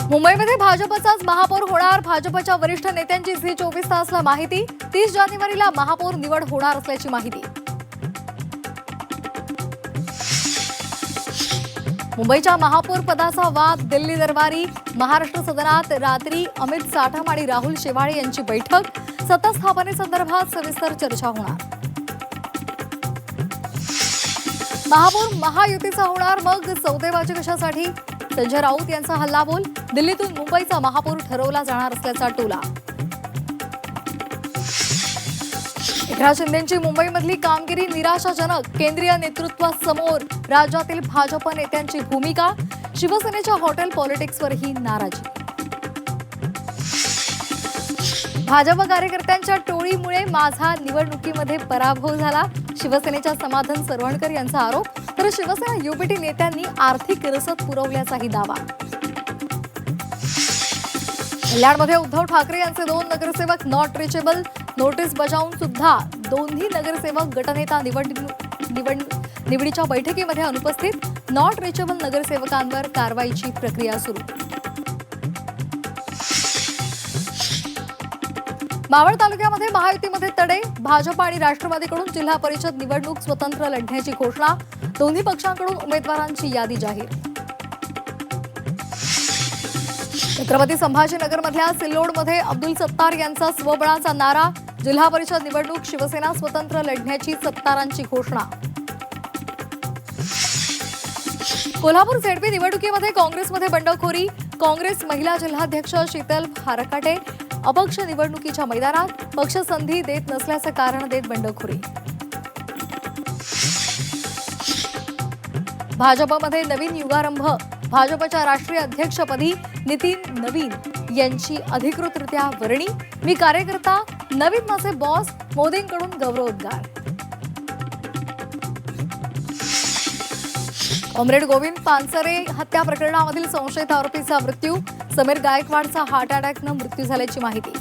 मुंबईमध्ये भाजपचाच महापौर होणार. भाजपच्या वरिष्ठ नेत्यांची झी 24 तासला माहिती. 30 जानेवारीला महापौर निवड होणार असल्याची माहिती. मुंबईच्या महापौर पदाचा वाद दिल्ली दरबारी. महाराष्ट्र सदनात रात्री अमित साठम आणि राहुल शेवाळे यांची बैठक. सत्ता स्थापनेसंदर्भात सविस्तर चर्चा होणार. महापौर महायुतीचा होणार, मग सौदेबाजी कशासाठी? संजय राऊत यांचा हल्लाबोल. दिल्लीतून मुंबईचा महापौर ठरवला जाणार असल्याचा टोला. एकनाथ शिंदेंची मुंबईमधली कामगिरी निराशाजनक. केंद्रीय नेतृत्वासमोर राज्यातील भाजप नेत्यांची भूमिका. शिवसेनेच्या हॉटेल पॉलिटिक्सवरही नाराजी. भाजप कार्यकर्त्यांच्या टोळीमुळे माझा निवडणुकीमध्ये पराभव झाला. शिवसेनेच्या समाधान सरवणकर यांचा आरोप. तर शिवसेना युबीटी नेत्यांनी आर्थिक रसद पुरवल्याचाही दावा. कल्याणमध्ये उद्धव ठाकरे यांचे 2 नगरसेवक नॉट रिचेबल. नोटीस बजावून सुद्धा दोन्ही नगरसेवक गटनेता निवडीच्या बैठकीमध्ये अनुपस्थित. नॉट रिचेबल नगरसेवकांवर कारवाईची प्रक्रिया सुरू. मावळ तालुक्यामध्ये महायुतीमध्ये तडे. भाजप आणि राष्ट्रवादीकडून जिल्हा परिषद निवडणूक स्वतंत्र लढण्याची घोषणा. दोन्ही पक्षांकडून उमेदवारांची यादी जाहीर. छत्रपती संभाजीनगरमधल्या सिल्लोडमध्ये अब्दुल सत्तार यांचा स्वबळाचा नारा. जिल्हा परिषद निवडणूक शिवसेना स्वतंत्र लढण्याची सत्तारांची घोषणा. कोल्हापूर झेडपी निवडणुकीमध्ये काँग्रेसमध्ये बंडखोरी. काँग्रेस महिला जिल्हाध्यक्ष शीतल फारकाटे अपक्ष निवडणुकीच्या मैदानात. पक्ष संधी देत नसल्याचं कारण देत बंडखोरी. भाजपमध्ये नवीन युगारंभ. भाजपच्या राष्ट्रीय अध्यक्षपदी नितीन नवीन यांची अधिकृतरित्या वर्णी. मी कार्यकर्ता, नवीन माझे बॉस. मोदींकडून गौरवोद्गार. कॉम्रेड गोविंद पानसरे हत्या प्रकरणामधील संशयित आरोपीचा मृत्यू. समीर गायकवाडचा हार्ट अटॅकनं मृत्यू झाल्याची माहिती.